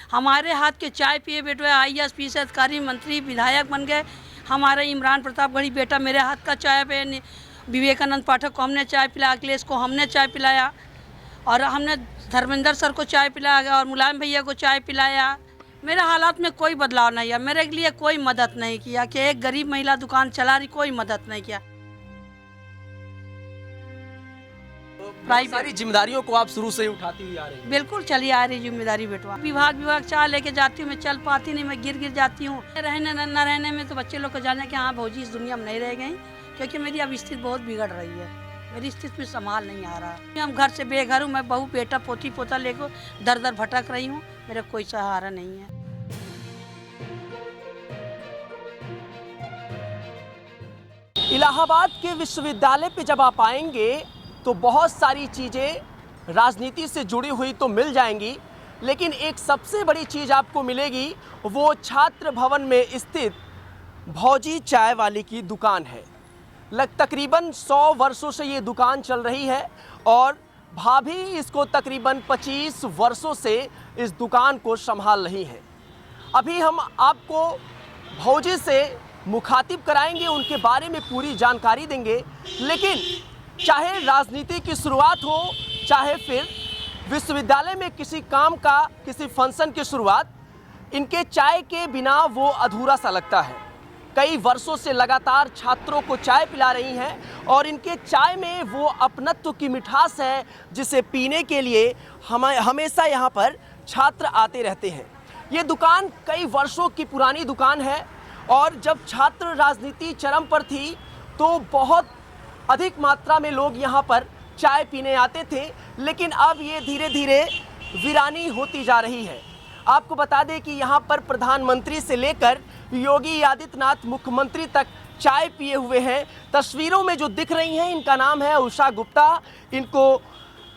हमारे हाथ के चाय पिए बेटे IAS PCS अधिकारी, मंत्री, विधायक बन गए। हमारा इमरान प्रतापगढ़ी बेटा मेरे हाथ का चाय पे, विवेकानंद पाठक को हमने चाय पिलाया, अखिलेश को हमने चाय पिलाया, और हमने धर्मेंद्र सर को चाय पिलाया और मुलायम भैया को चाय पिलाया। मेरे हालात में कोई बदलाव नहीं है, मेरे लिए कोई मदद नहीं किया कि एक गरीब महिला दुकान चला रही, कोई मदद नहीं किया। सारी जिम्मेदारियों को आप शुरू से ही उठाती हुई आ रही हैं। बिल्कुल चली आ रही जिम्मेदारी बेटवा। विभाग चाय लेके जाती हूँ, मैं चल पाती नहीं, मैं गिर जाती हूँ। रहने न रहने में तो बच्चे लोग को जाने कि हाँ भौजी इस दुनिया में नहीं रह गई, क्योंकि मेरी अब स्थिति बहुत बिगड़ रही है, मेरी स्थिति में संभाल नहीं आ रहा। हम घर से बेघर हूँ, मैं बहू बेटा पोती पोता लेकर दर दर भटक रही हूँ, मेरा कोई सहारा नहीं है। इलाहाबाद के विश्वविद्यालय पे जब आप आएंगे तो बहुत सारी चीज़ें राजनीति से जुड़ी हुई तो मिल जाएंगी, लेकिन एक सबसे बड़ी चीज़ आपको मिलेगी, वो छात्र भवन में स्थित भौजी चाय वाली की दुकान है। तकरीबन 100 वर्षों से ये दुकान चल रही है और भाभी इसको तकरीबन 25 वर्षों से इस दुकान को संभाल रही हैं। अभी हम आपको भौजी से मुखातिब कराएंगे, उनके बारे में पूरी जानकारी देंगे। लेकिन चाहे राजनीति की शुरुआत हो, चाहे फिर विश्वविद्यालय में किसी काम का, किसी फंक्शन की शुरुआत, इनके चाय के बिना वो अधूरा सा लगता है। कई वर्षों से लगातार छात्रों को चाय पिला रही हैं और इनके चाय में वो अपनत्व की मिठास है जिसे पीने के लिए हमेशा यहाँ पर छात्र आते रहते हैं। ये दुकान कई वर्षों की पुरानी दुकान है और जब छात्र राजनीति चरम पर थी तो बहुत अधिक मात्रा में लोग यहाँ पर चाय पीने आते थे, लेकिन अब ये धीरे धीरे वीरानी होती जा रही है। आपको बता दें कि यहाँ पर प्रधानमंत्री से लेकर योगी आदित्यनाथ मुख्यमंत्री तक चाय पिए हुए हैं। तस्वीरों में जो दिख रही हैं, इनका नाम है उषा गुप्ता। इनको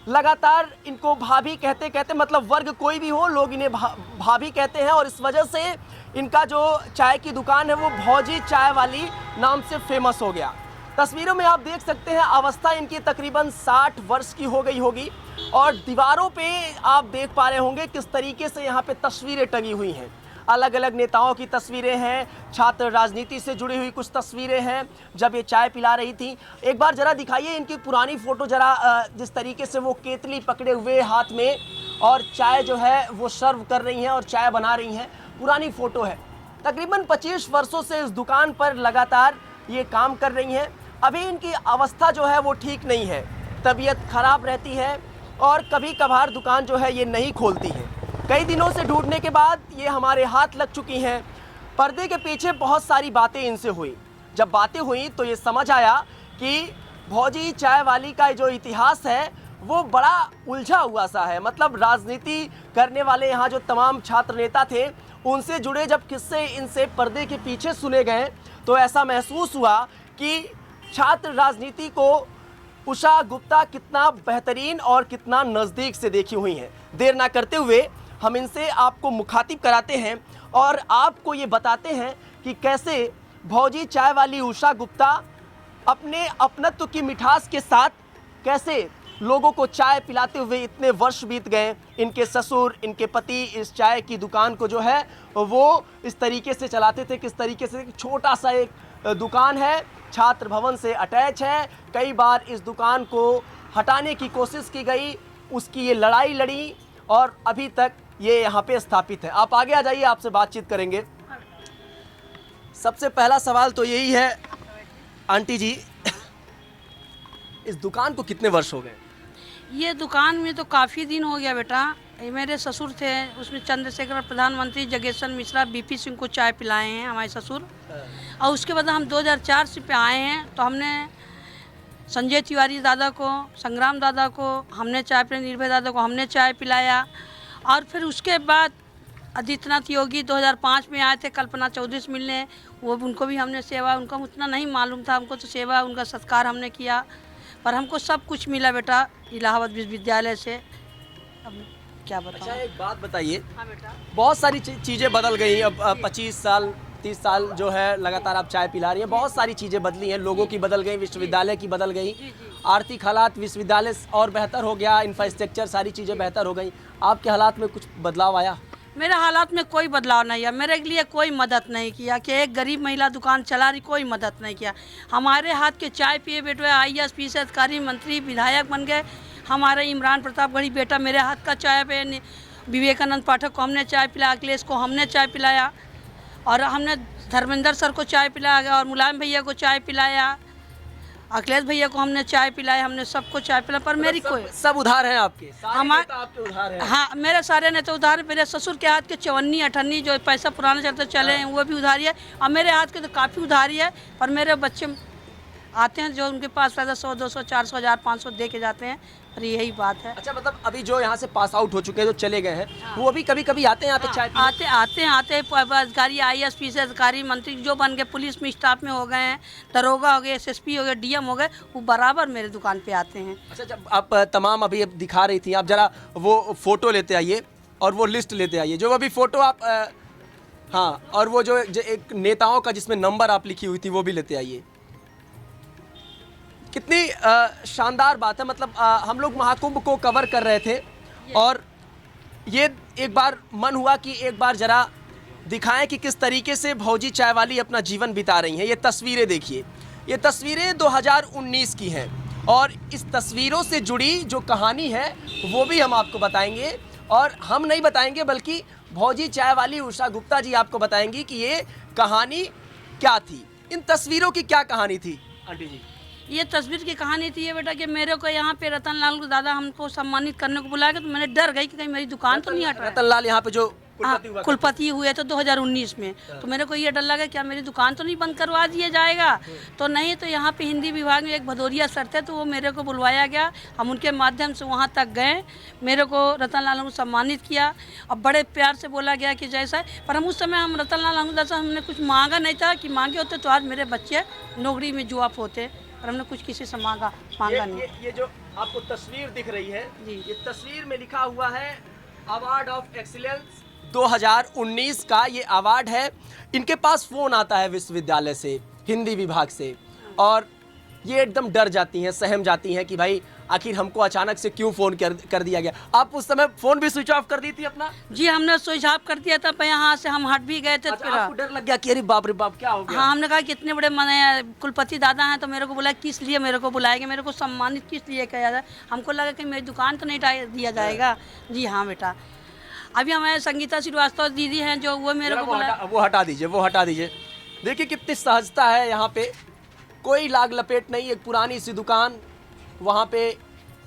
लगातार इनको भाभी कहते कहते, मतलब वर्ग कोई भी हो, लोग इन्हें भाभी कहते हैं और इस वजह से इनका जो चाय की दुकान है वो भौजी चाय वाली नाम से फेमस हो गया। तस्वीरों में आप देख सकते हैं अवस्था इनकी तकरीबन 60 वर्ष की हो गई होगी और दीवारों पे आप देख पा रहे होंगे किस तरीके से यहाँ पे तस्वीरें टंगी हुई हैं। अलग अलग नेताओं की तस्वीरें हैं, छात्र राजनीति से जुड़ी हुई कुछ तस्वीरें हैं जब ये चाय पिला रही थी। एक बार जरा दिखाइए इनकी पुरानी फ़ोटो जरा, जिस तरीके से वो केतली पकड़े हुए हाथ में और चाय जो है वो सर्व कर रही हैं और चाय बना रही हैं। पुरानी फ़ोटो है। तकरीबन 25 वर्षों से इस दुकान पर लगातार ये काम कर रही हैं। अभी इनकी अवस्था जो है वो ठीक नहीं है, तबीयत खराब रहती है और कभी कभार दुकान जो है ये नहीं खोलती है। कई दिनों से ढूंढने के बाद ये हमारे हाथ लग चुकी हैं। पर्दे के पीछे बहुत सारी बातें इनसे हुई। जब बातें हुई तो ये समझ आया कि भौजी चाय वाली का जो इतिहास है वो बड़ा उलझा हुआ सा है। मतलब राजनीति करने वाले यहाँ जो तमाम छात्र नेता थे, उनसे जुड़े जब किस्से इनसे पर्दे के पीछे सुने गए तो ऐसा महसूस हुआ कि छात्र राजनीति को उषा गुप्ता कितना बेहतरीन और कितना नज़दीक से देखी हुई हैं। देर ना करते हुए हम इनसे आपको मुखातिब कराते हैं और आपको ये बताते हैं कि कैसे भौजी चाय वाली उषा गुप्ता अपने अपनत्व की मिठास के साथ कैसे लोगों को चाय पिलाते हुए इतने वर्ष बीत गए। इनके ससुर, इनके पति इस चाय की दुकान को जो है वो इस तरीके से चलाते थे, किस तरीके से। छोटा सा एक दुकान है, छात्र भवन से अटैच है। कई बार इस दुकान को हटाने की कोशिश की गई, उसकी ये लड़ाई लड़ी और अभी तक ये यहाँ पे स्थापित है। आप आगे आ जाइए, आपसे बातचीत करेंगे। सबसे पहला सवाल तो यही है आंटी जी, इस दुकान को कितने वर्ष हो गए? ये दुकान में तो काफ़ी दिन हो गया बेटा। मेरे ससुर थे, उसमें चंद्रशेखर, प्रधानमंत्री जगेशन मिश्रा, बीपी सिंह को चाय पिलाए हैं हमारे ससुर। और उसके बाद हम 2004 से पे आए हैं तो हमने संजय तिवारी दादा को, संग्राम दादा को हमने चाय पिलाई, निर्भय दादा को हमने चाय पिलाया। और फिर उसके बाद आदित्यनाथ योगी 2005 में आए थे कल्पना चौधरी से मिलने, वो उनको भी हमने सेवा, उनका उतना नहीं मालूम था हमको, तो सेवा उनका सत्कार हमने किया। पर हमको सब कुछ मिला बेटा इलाहाबाद विश्वविद्यालय से। अब क्या बताऊं। अच्छा एक बात बताइए। हाँ बेटा। बहुत सारी चीज़ें बदल गई। अब 25 साल 30 साल जो है लगातार आप चाय पिला रही हैं। बहुत सारी चीज़ें बदली हैं, लोगों की बदल गई, विश्वविद्यालय की बदल गई, आर्थिक हालात विश्वविद्यालय और बेहतर हो गया, इंफ्रास्ट्रक्चर सारी चीज़ें बेहतर हो गई। आपके हालात में कुछ बदलाव आया? मेरे हालात में कोई बदलाव नहीं है, मेरे लिए कोई मदद नहीं किया कि एक गरीब महिला दुकान चला रही, कोई मदद नहीं किया। हमारे हाथ के चाय पिए बेटे IAS PCS अधिकारी, मंत्री, विधायक बन गए। हमारे इमरान प्रतापगढ़ी बेटा मेरे हाथ का चाय पे, विवेकानंद पाठक को हमने चाय पिलाया, अखिलेश को हमने चाय पिलाया, और हमने धर्मेंद्र सर को चाय पिलाया और मुलायम भैया को चाय पिलाया, अखिलेश भैया को हमने चाय पिलाया, हमने सबको चाय पिलाया। पर मेरी कोई सब उधार हैं आपके, हमारे नेता आपके उधार हैं। हाँ, मेरे सारे नेता उधार है। मेरे ससुर के हाथ के 54 58 जो पैसा पुराना चलते चले हैं वो भी उधारी है, और मेरे हाथ के तो काफ़ी उधारी है। पर मेरे बच्चे आते हैं जो उनके पास पैसा 100 200 400 1000 500 दे के जाते हैं, और यही बात है। अच्छा, मतलब अभी जो यहाँ से पास आउट हो चुके हैं, जो चले गए हैं, वो अभी कभी कभी आते हैं यहाँ पे चाय पीने? आते अधिकारी, IAS PCS अधिकारी, मंत्री जो बन गए, पुलिस में स्टाफ में हो गए हैं, दरोगा हो गए, SSP हो गए, DM हो गए, वो बराबर मेरे दुकान पे आते हैं। अच्छा, जब आप तमाम अभी दिखा रही थी, आप जरा वो फोटो लेते आइए और वो लिस्ट लेते आइए, जो अभी फोटो आप हाँ, और वो जो एक नेताओं का जिसमें नंबर आप लिखी हुई थी वो भी लेते आइए। कितनी शानदार बात है। मतलब हम लोग महाकुंभ को कवर कर रहे थे, और ये एक बार मन हुआ कि एक बार जरा दिखाएं कि किस तरीके से भौजी चाय वाली अपना जीवन बिता रही हैं। ये तस्वीरें देखिए, ये तस्वीरें 2019 की हैं, और इस तस्वीरों से जुड़ी जो कहानी है वो भी हम आपको बताएंगे। और हम नहीं बताएंगे बल्कि भौजी चाय वाली उषा गुप्ता जी आपको बताएंगी कि ये कहानी क्या थी, इन तस्वीरों की क्या कहानी थी। आंटी जी, ये तस्वीर की कहानी थी ये बेटा कि मेरे को यहाँ पे रतन लाल दादा हमको सम्मानित करने को बुलाया, तो मैंने डर गई कि कहीं मेरी दुकान तो नहीं हट रहा है। रतन लाल यहाँ पे जो कुलपति हुए थे 2019 में, तो मेरे को ये डर लगा क्या मेरी दुकान तो नहीं बंद करवा दिया जाएगा। तो नहीं, तो यहाँ पे हिंदी विभाग में एक भदौरिया सर थे, तो वो मेरे को बुलवाया गया, हम उनके माध्यम से वहाँ तक गए, मेरे को रतन लाल को सम्मानित किया, और बड़े प्यार से बोला गया कि जैसा। पर हम उस समय हम रतन लाल जैसा हमने कुछ मांगा नहीं था कि मांगे होते तो आज मेरे बच्चे नौकरी में जुआप होते, पर हमने कुछ किसी से मांगा नहीं। ये जो आपको तस्वीर दिख रही है जी, ये तस्वीर में लिखा हुआ है अवार्ड ऑफ एक्सीलेंस 2019 का ये अवार्ड है। इनके पास फ़ोन आता है विश्वविद्यालय से, हिंदी विभाग से, और ये एकदम डर जाती हैं, सहम जाती हैं कि भाई आखिर हमको अचानक से क्यों फ़ोन कर दिया गया। आप उस समय फ़ोन भी स्विच ऑफ कर दी थी अपना? जी, हमने स्विच ऑफ कर दिया था, यहाँ से हम हट भी गए थे। अच्छा, आपको डर लग गया कि अरे बाप रे बाप क्या हो गया? हाँ, हमने कहा कितने बड़े मने कुलपति दादा हैं, तो मेरे को बोला किस लिए मेरे को बुलाएंगे, मेरे को सम्मानित किस लिए किया जाए। हमको लगा कि मेरी दुकान तो नहीं दिया जाएगा। जी हाँ बेटा, अभी हमारे संगीता श्रीवास्तव दीदी हैं जो वो मेरे को बोला, वो हटा दीजिए। देखिए कितनी सहजता है यहाँ पे, कोई लाग लपेट नहीं। एक पुरानी सी दुकान, वहाँ पे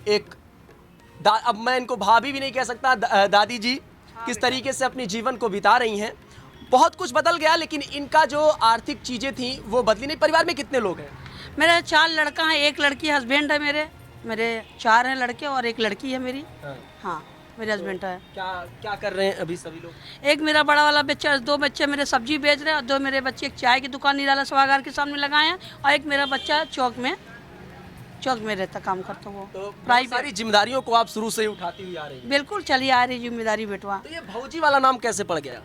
एक अब मैं इनको भाभी भी नहीं कह सकता, दादी जी किस तरीके से अपनी जीवन को बिता रही हैं। बहुत कुछ बदल गया, लेकिन इनका जो आर्थिक चीज़ें थी वो बदली नहीं। परिवार में कितने लोग हैं? मेरे 4 लड़का हैं, 1 लड़की, हस्बैंड है मेरे 4 हैं लड़के और 1 लड़की है मेरी। हाँ, मेरे हस्बैंड है। क्या कर रहे हैं अभी सभी लोग? एक मेरा बड़ा वाला बच्चा, 2 बच्चे मेरे सब्जी बेच रहे हैं, और 2 मेरे बच्चे एक चाय की दुकान निराला सभागार के सामने लगाए हैं, और एक मेरा बच्चा चौक में रहता, काम करता वो। तो सारी जिम्मेदारियों को आप शुरू से ही उठाती हुई आ रही हैं? बिल्कुल चली आ रही जिम्मेदारी बेटवा। तो ये भौजी वाला नाम कैसे पड़ गया?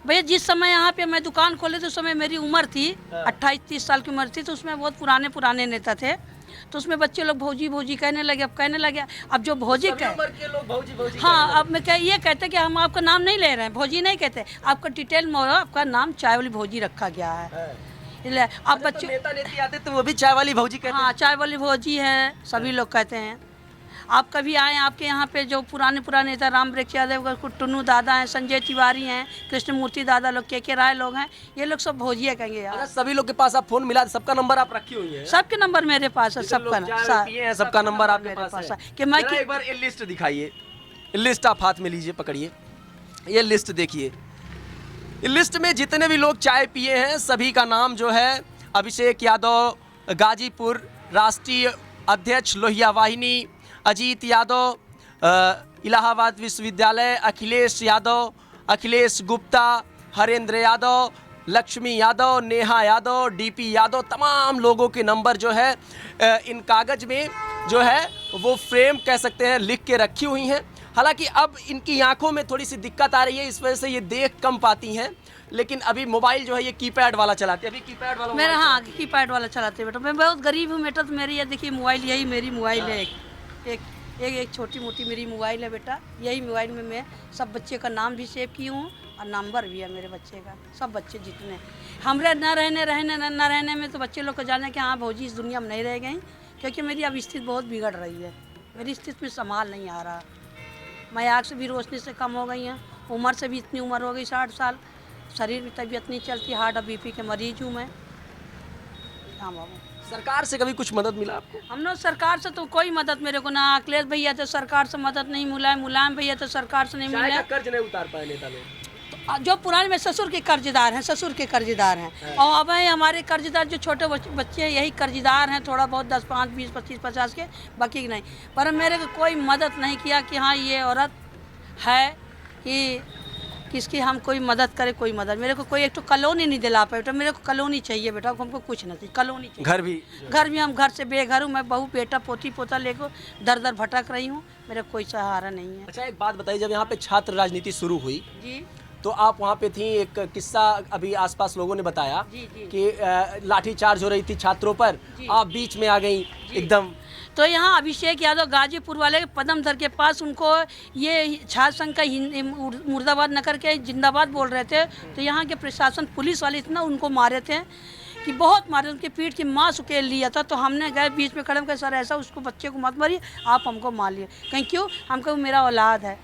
भैया जिस समय यहाँ पे मैं दुकान खोले थे उस समय मेरी उम्र थी 28-30 साल की उम्र थी, तो उसमें बहुत पुराने नेता थे, तो उसमें बच्चे लोग भौजी कहने लगे। अब जो भौजी कहे, हाँ, अब मैं ये कहते कि हम आपका नाम नहीं ले रहे हैं, भौजी नहीं कहते, आपका डिटेल में आपका नाम चाय वाली भौजी रखा गया है। अब बच्चे नेता नेती आते तो वो भी चाय वाली भौजी कहते हैं? हाँ, चाय वाली भौजी है, सभी लोग कहते हैं। आप कभी आए, आपके यहाँ पे जो पुराने नेता राम वृक्ष यादव, टुन्नू दादा हैं, संजय तिवारी हैं, कृष्णमूर्ति दादा लोग, के राय लोग हैं, ये लोग सब भौजिया कहेंगे यार। सभी लोग के पास आप फोन मिला, सबका नंबर आप रखी हुई है? सबके नंबर मेरे पास है, सबका नंबर आपके पास है। कि मैं एक बार ये लिस्ट दिखाइए, लिस्ट आप हाथ में लीजिए, पकड़िए, ये लिस्ट देखिए। लिस्ट में जितने भी लोग चाय पिए हैं सभी का नाम जो है अभिषेक यादव, गाजीपुर राष्ट्रीय अध्यक्ष लोहिया वाहिनी, अजीत यादव इलाहाबाद विश्वविद्यालय, अखिलेश यादव, अखिलेश गुप्ता, हरेंद्र यादव, लक्ष्मी यादव, नेहा यादव, डीपी यादव, तमाम लोगों के नंबर जो है इन कागज़ में जो है वो फ्रेम कह सकते हैं लिख के रखी हुई हैं। हालांकि अब इनकी आंखों में थोड़ी सी दिक्कत आ रही है, इस वजह से ये देख कम पाती हैं, लेकिन अभी मोबाइल जो है ये कीपैड वाला चलाते हैं। अभी कीपैड वाला मेरा, हाँ, कीपैड वाला चलाते हैं बेटा। मैं बहुत गरीब हूँ बेटा, तो मेरी ये देखिए मोबाइल, यही मेरी मोबाइल है, एक एक छोटी मोटी मेरी मोबाइल है बेटा, यही मोबाइल में मैं सब बच्चे का नाम भी सेव की हूँ और नंबर भी है मेरे बच्चे का, सब बच्चे जितने हमरे न रहने में तो बच्चे लोग को जाने कि हाँ भौजी इस दुनिया में नहीं रह गई, क्योंकि मेरी अब स्थिति बहुत बिगड़ रही है, मेरी स्थिति में संभाल नहीं आ रहा। मैं आँख से भी रोशनी से कम हो गई हूँ, उम्र से भी इतनी उम्र हो गई 60 साल, शरीर में तबीयत नहीं चलती, हार्ट और बीपी के मरीज हूँ मैं। हाँ बाबू। सरकार से कभी कुछ मदद मिला आपको? हम लोग सरकार से तो कोई मदद मेरे को ना, अखिलेश भैया तो सरकार से मदद नहीं मिला, मुलायम भैया तो सरकार से नहीं चाय मिला। का कर्ज नहीं उतार पाए नेता लोग। तो जो पुराने में ससुर के कर्जदार हैं, ससुर के कर्जदार हैं, और अब है हमारे कर्जदार जो छोटे बच्चे हैं यही कर्जदार हैं, थोड़ा बहुत 10, 5, 20, 25, 50 के, बाकी नहीं। पर मेरे को कोई मदद नहीं किया कि हाँ ये औरत है कि किसकी हम कोई मदद करे, कोई मदद मेरे को कोई एक तो कॉलोनी नहीं दिला पाए बेटा, मेरे को कॉलोनी चाहिए बेटा, हमको कुछ नहीं चाहिए, कॉलोनी चाहिए। घर भी हम घर से बेघर हूँ, मैं बहू बेटा पोती पोता लेकर दर दर भटक रही हूँ, मेरा कोई सहारा नहीं है। अच्छा एक बात बताइए, जब यहाँ पे छात्र राजनीति शुरू हुई जी तो आप वहाँ पे थी, एक किस्सा अभी आसपास लोगों ने बताया जी जी कि लाठीचार्ज हो रही थी छात्रों पर, आप बीच में आ गई एकदम। तो यहाँ अभिषेक यादव गाजीपुर वाले पदमधर के पास उनको ये छात्र संघ का मुर्दाबाद नगर के जिंदाबाद बोल रहे थे, तो यहाँ के प्रशासन पुलिस वाले इतना उनको मारे थे कि बहुत मारे, उनकी पीठ की मांस उकेल लिया था। तो हमने गए बीच में खड़े कर, सर ऐसा उसको बच्चे को मत मारिए, आप हमको मार लिए। कहीं क्यों? हमको मेरा औलाद है,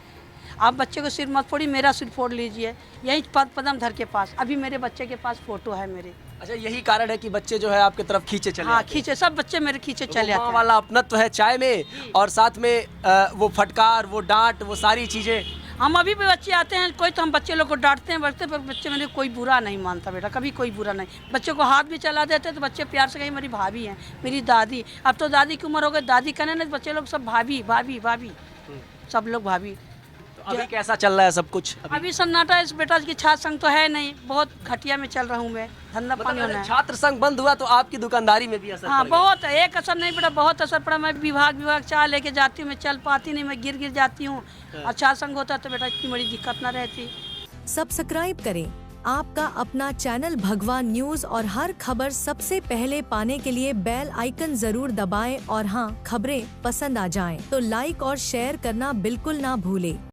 आप बच्चे को सिर मत फोड़िए, मेरा सिर फोड़ लीजिए। यही पदमधर के पास, अभी मेरे बच्चे के पास फोटो है मेरे। अच्छा यही कारण है कि बच्चे जो है आपके तरफ खींचे चले? हाँ खींचे, सब बच्चे मेरे खींचे चले आते हैं। वाला अपनत्व है चाय में, और साथ में वो फटकार, वो डांट, वो सारी चीजें। हम अभी भी बच्चे आते हैं कोई तो हम बच्चे लोग को डांटते हैं बचते, पर बच्चे मेरे कोई बुरा नहीं मानता बेटा, कभी कोई बुरा नहीं। बच्चे को हाथ भी चला देते तो बच्चे प्यार से कहीं मेरी भाभी हैं, मेरी दादी, अब तो दादी की उम्र हो गई, दादी कहने नहीं, बच्चे लोग सब भाभी भाभी भाभी, सब लोग भाभी। तो अभी कैसा चल रहा है सब कुछ? अभी सन्नाटा इस बेटा की छात्र संघ तो है नहीं, बहुत घटिया में चल रहा हूँ मैं, धंधा पानी होना है। छात्र संघ बंद हुआ तो आपकी दुकानदारी में भी असर हाँ पड़ गया? बहुत, एक असर नहीं बेटा, बहुत असर पड़ा। मैं विभाग चाय लेके जाती हूँ, मैं चल पाती नहीं, मैं गिर जाती हूँ। अच्छा संघ होता तो बेटा इतनी बड़ी दिक्कत ना रहती। सब्सक्राइब करें आपका अपना चैनल भगवान न्यूज, और हर खबर सबसे पहले पाने के लिए बेल आइकन जरूर दबाएं, और हाँ, खबरें पसंद आ जाएं तो लाइक और शेयर करना बिल्कुल ना भूलें।